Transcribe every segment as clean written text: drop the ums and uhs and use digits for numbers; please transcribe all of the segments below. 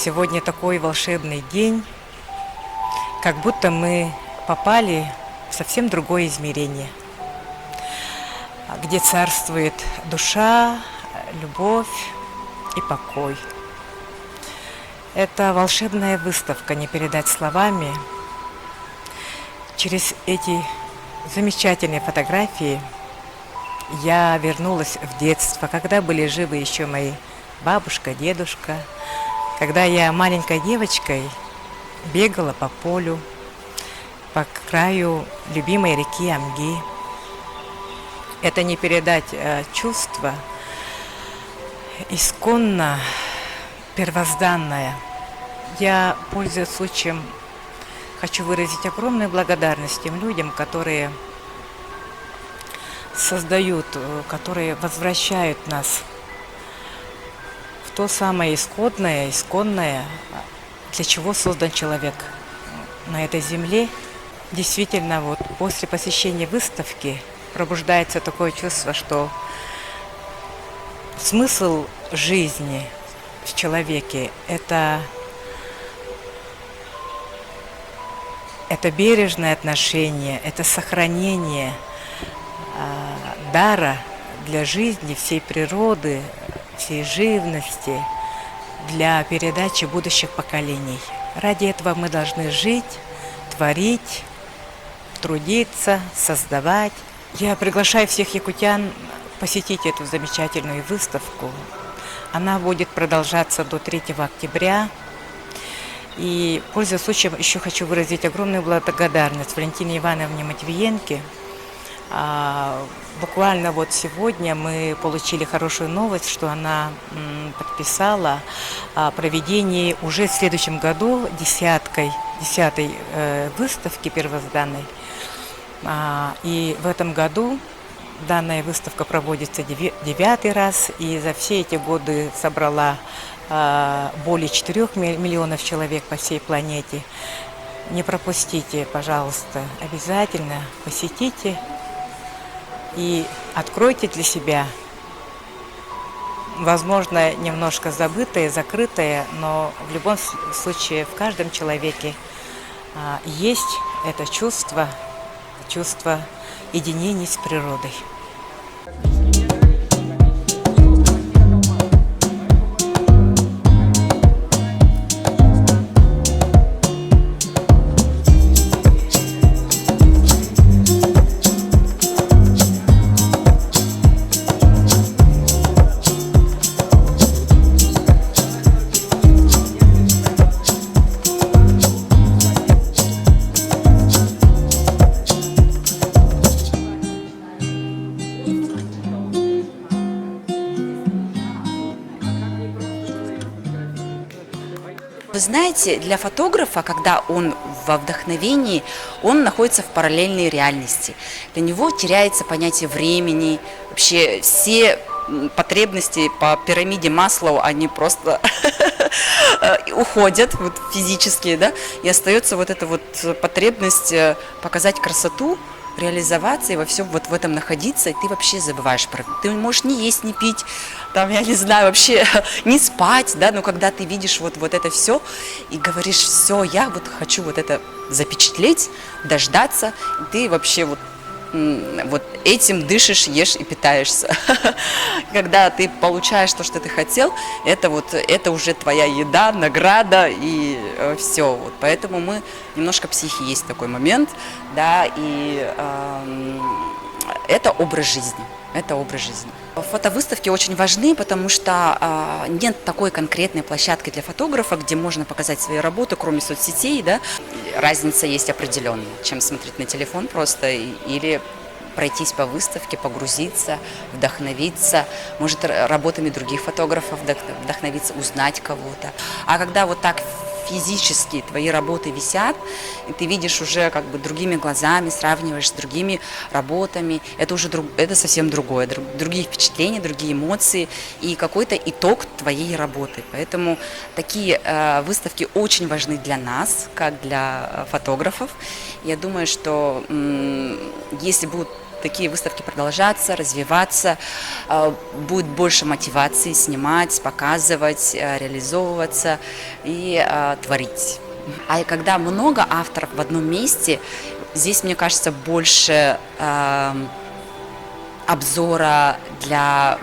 Сегодня такой волшебный день, как будто мы попали в совсем другое измерение, где царствует душа, любовь и покой. Это волшебная выставка, не передать словами. Через эти замечательные фотографии я вернулась в детство, когда были живы еще мои бабушка, дедушка, когда я маленькой девочкой бегала по полю, по краю любимой реки Амги. Это не передать чувство, исконно первозданное. Я, пользуясь случаем, хочу выразить огромную благодарность тем людям, которые создают, которые возвращают нас в то самое исконное, для чего создан человек на этой земле. Действительно, вот после посещения выставки пробуждается такое чувство, что смысл жизни в человеке – это бережное отношение, это сохранение дара для жизни, всей природы, всей живности, для передачи будущих поколений. Ради этого мы должны жить, творить, трудиться, создавать. Я приглашаю всех якутян посетить эту замечательную выставку. Она будет продолжаться до 3 октября. И, пользуясь случаем, еще хочу выразить огромную благодарность Валентине Ивановне Матвиенко. Буквально вот сегодня мы получили хорошую новость, что она подписала о проведении уже в следующем году 10-й выставки первозданной. И в этом году данная выставка проводится 9-й раз, и за все эти годы собрала более 4 миллионов человек по всей планете. Не пропустите, пожалуйста, обязательно посетите и откройте для себя, возможно, немножко забытое, закрытое, но в любом случае в каждом человеке есть это чувство единения с природой. Вы знаете, для фотографа, когда он во вдохновении, он находится в параллельной реальности. Для него теряется понятие времени, вообще все потребности по пирамиде Маслоу, они просто уходят вот, физически, да, и остается вот эта вот потребность показать красоту, реализоваться и во всем вот в этом находиться, и ты вообще забываешь про... Ты можешь не есть, не пить, там, я не знаю, вообще не спать, да, но когда ты видишь вот это все и говоришь, все, я вот хочу вот это запечатлеть, дождаться, и ты вообще вот этим дышишь, ешь и питаешься. Когда ты получаешь то, что ты хотел, это уже твоя еда, награда и все. Вот. Поэтому мы немножко психи, есть такой момент, да, и это образ жизни. Это образ жизни. Фотовыставки очень важны, потому что нет такой конкретной площадки для фотографа, где можно показать свои работы, кроме соцсетей, да. Разница есть определенная, чем смотреть на телефон просто или пройтись по выставке, погрузиться, вдохновиться, может, работами других фотографов вдохновиться, узнать кого-то. А когда вот так физически твои работы висят, и ты видишь уже как бы другими глазами, сравниваешь с другими работами, это совсем другое, другие впечатления, другие эмоции и какой-то итог твоей работы. Поэтому такие выставки очень важны для нас, как для фотографов. Я думаю, что если будут такие выставки продолжаться, развиваться, будет больше мотивации снимать, показывать, реализовываться и творить. А когда много авторов в одном месте, здесь, мне кажется, больше обзора для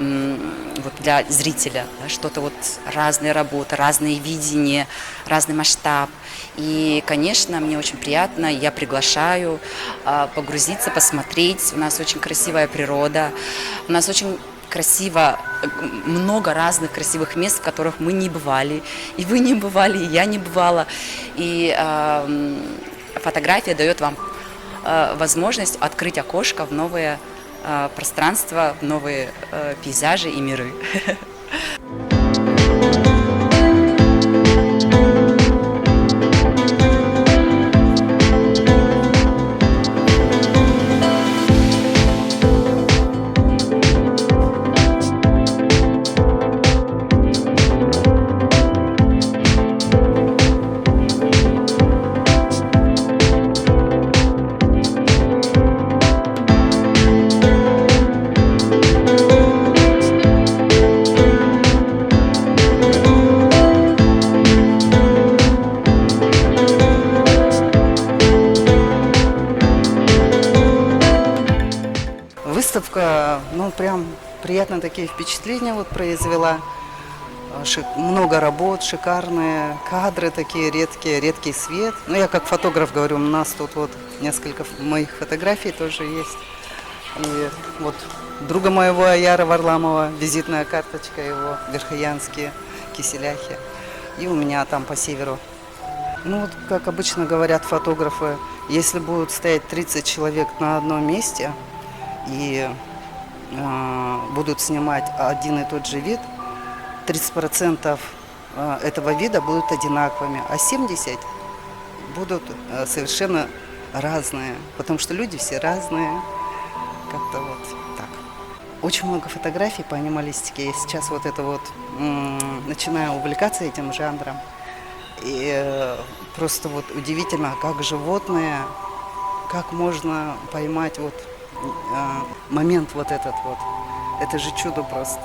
зрителя, да, что-то вот разные работы, разные видения, разный масштаб. И, конечно, мне очень приятно, я приглашаю погрузиться, посмотреть. У нас очень красивая природа, у нас очень красиво, много разных красивых мест, в которых мы не бывали. И вы не бывали, и я не бывала. И фотография дает вам возможность открыть окошко в новые пространства, в новые пейзажи и миры. Выставка, ну, прям приятно такие впечатления вот произвела. Много работ, шикарные кадры такие редкие, редкий свет. Ну, я как фотограф говорю, у нас тут вот несколько моих фотографий тоже есть. И вот друга моего Аяра Варламова, визитная карточка его, верхоянские киселяхи. И у меня там по северу. Ну, вот как обычно говорят фотографы, если будут стоять 30 человек на одном месте, и будут снимать один и тот же вид, 30% этого вида будут одинаковыми, а 70% будут совершенно разные, потому что люди все разные, как-то вот так. Очень много фотографий по анималистике, я сейчас вот это вот начинаю увлекаться этим жанром, и просто вот удивительно, как животные, как можно поймать вот момент вот этот вот. Это же чудо просто.